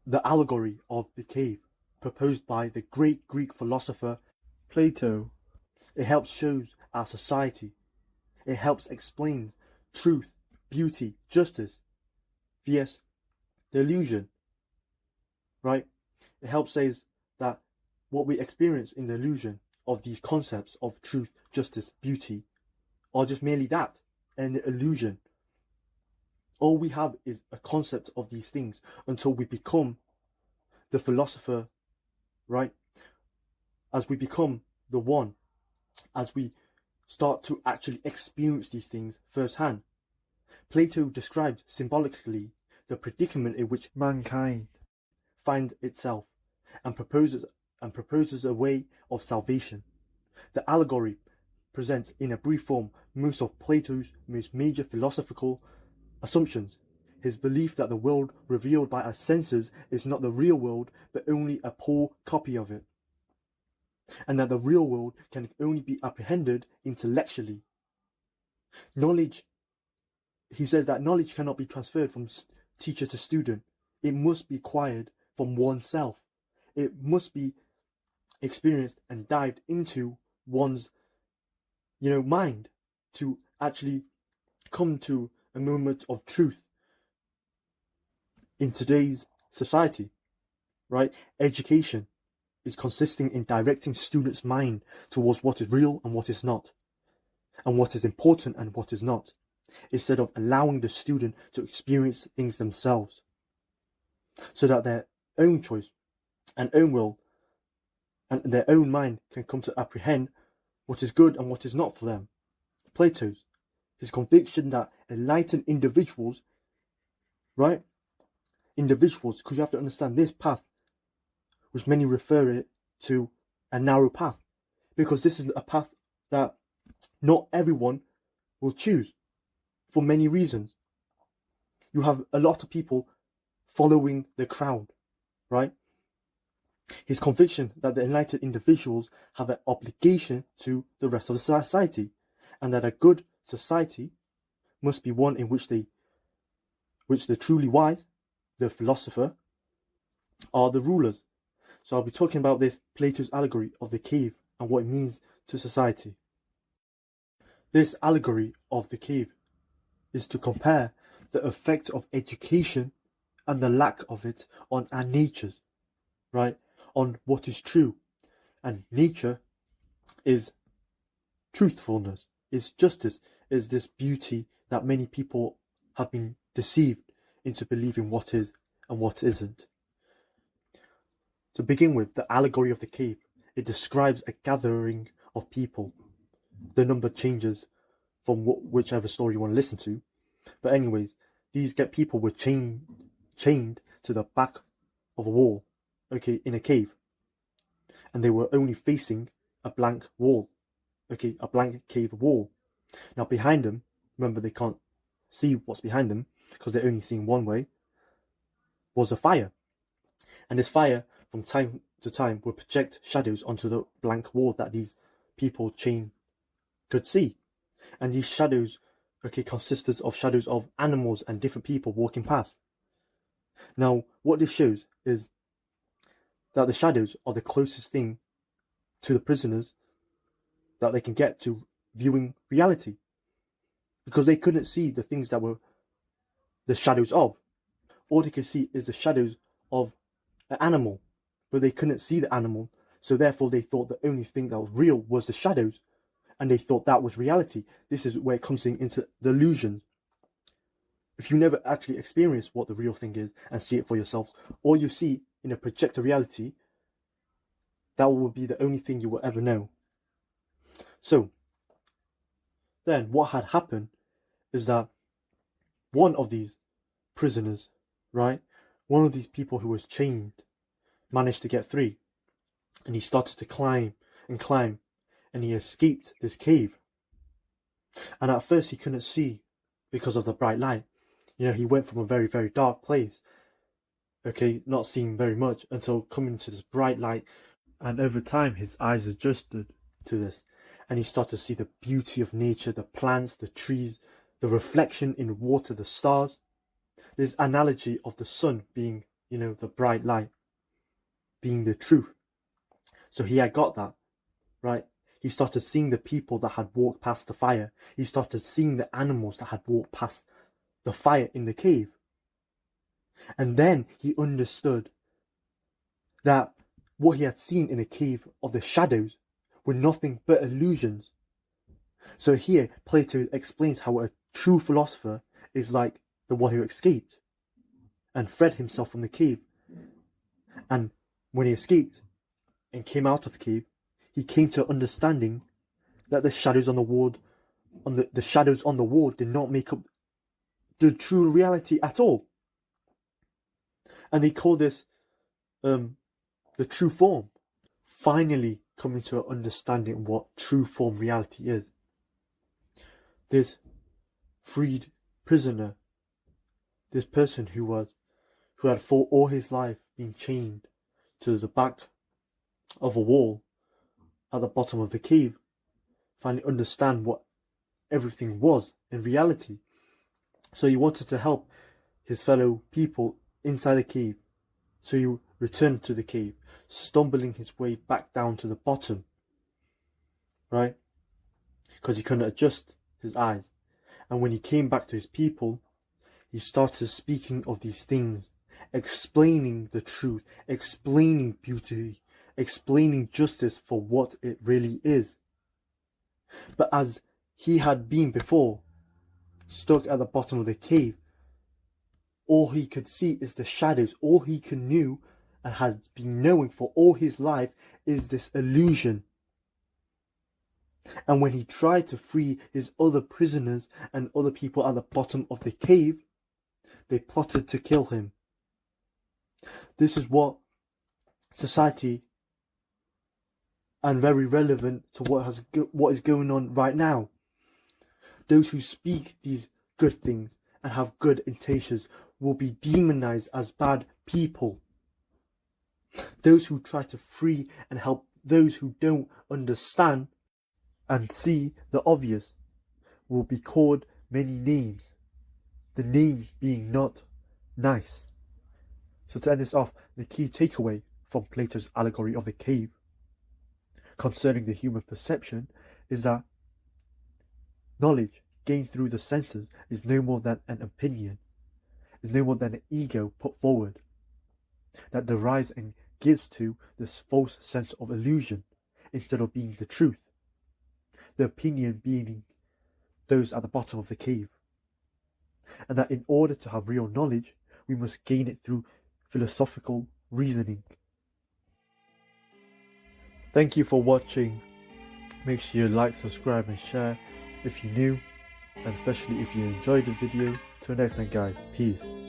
the allegory of the cave, proposed by the great Greek philosopher Plato. It helps show our society. It helps explain truth, beauty, justice, vs. the illusion, right? It helps say that what we experience in the illusion of these concepts of truth, justice, beauty are just merely that, an illusion. All we have is a concept of these things until we become the philosopher, right? As we become the one, as we start to actually experience these things firsthand. Plato described symbolically the predicament in which mankind finds itself and proposes a way of salvation. The allegory presents in a brief form most of Plato's most major philosophical assumptions. His belief that the world revealed by our senses is not the real world, but only a poor copy of it, and that the real world can only be apprehended intellectually. He says that knowledge cannot be transferred from teacher to student. It must be acquired from oneself. It must be experienced and dived into one's, mind to actually come to a moment of truth in today's society, right? Education is consisting in directing students' mind towards what is real and what is not, and what is important and what is not, instead of allowing the student to experience things themselves, so that their own choice and own will and their own mind can come to apprehend what is good and what is not for them. Plato's, his conviction that enlightened individuals, right? Individuals, because you have to understand this path, which many refer it to a narrow path, because this is a path that not everyone will choose for many reasons. You have a lot of people following the crowd, right? His conviction that the enlightened individuals have an obligation to the rest of the society, and that a good society must be one in which the truly wise, the philosopher, are the rulers. So I'll be talking about this Plato's allegory of the cave and what it means to society. This allegory of the cave is to compare the effect of education and the lack of it on our natures, right? On what is true. And nature is truthfulness, is justice, is this beauty that many people have been deceived into believing what is and what isn't. To begin with, the allegory of the cave, it describes a gathering of people. The number changes from whichever story you want to listen to. But anyways, these people were chained to the back of a wall, okay, in a cave. And they were only facing a blank wall, okay, a blank cave wall. Now behind them, remember they can't see what's behind them because they're only seeing one way, was a fire. And this fire, from time to time, would project shadows onto the blank wall that these people chained could see. And these shadows, okay, consisted of shadows of animals and different people walking past. Now, what this shows is that the shadows are the closest thing to the prisoners that they can get to viewing reality, because they couldn't see the things that were the shadows of. All they could see is the shadows of an animal, but they couldn't see the animal, so therefore they thought the only thing that was real was the shadows, and they thought that was reality. This is where it comes into the illusion. If you never actually experience what the real thing is and see it for yourself, all you see in a projected reality, that will be the only thing you will ever know. So then what had happened is that one of these prisoners, right, one of these people who was chained, managed to get free, and he started to climb and climb, and he escaped this cave. And at first he couldn't see because of the bright light. He went from a very, very dark place, okay, not seeing very much, until coming to this bright light. And over time his eyes adjusted to this, and he started to see the beauty of nature, the plants, the trees, the reflection in water, the stars. This analogy of the sun being the bright light being the truth. So he had got that, right? He started seeing the people that had walked past the fire. He started seeing the animals that had walked past the fire in the cave. And then he understood that what he had seen in the cave of the shadows were nothing but illusions. So here, Plato explains how a true philosopher is like the one who escaped and fled himself from the cave. And when he escaped and came out of the cave, he came to understanding that the shadows on the wall, the shadows on the wall did not make up the true reality at all. And they call this the true form. Finally coming to an understanding of what true form reality is. This freed prisoner, this person who had for all his life been chained to the back of a wall at the bottom of the cave, finally understand what everything was in reality. So he wanted to help his fellow people inside the cave. So he returned to the cave, stumbling his way back down to the bottom, right? Because he couldn't adjust his eyes. And when he came back to his people, he started speaking of these things, explaining the truth, explaining beauty, explaining justice for what it really is. But as he had been before, stuck at the bottom of the cave, all he could see is the shadows. All he could knew and had been knowing for all his life is this illusion. And when he tried to free his other prisoners and other people at the bottom of the cave, they plotted to kill him. This is what society, and very relevant to what is going on right now. Those who speak these good things and have good intentions will be demonized as bad people. Those who try to free and help those who don't understand and see the obvious will be called many names, the names being not nice. So to end this off, the key takeaway from Plato's Allegory of the Cave concerning the human perception is that knowledge gained through the senses is no more than an opinion, is no more than an ego put forward, that derives and gives to this false sense of illusion instead of being the truth, the opinion being those at the bottom of the cave. And that in order to have real knowledge, we must gain it through philosophical reasoning. Thank you for watching. Make sure you like, subscribe and share if you're new, and especially if you enjoyed the video. Till next time guys, peace.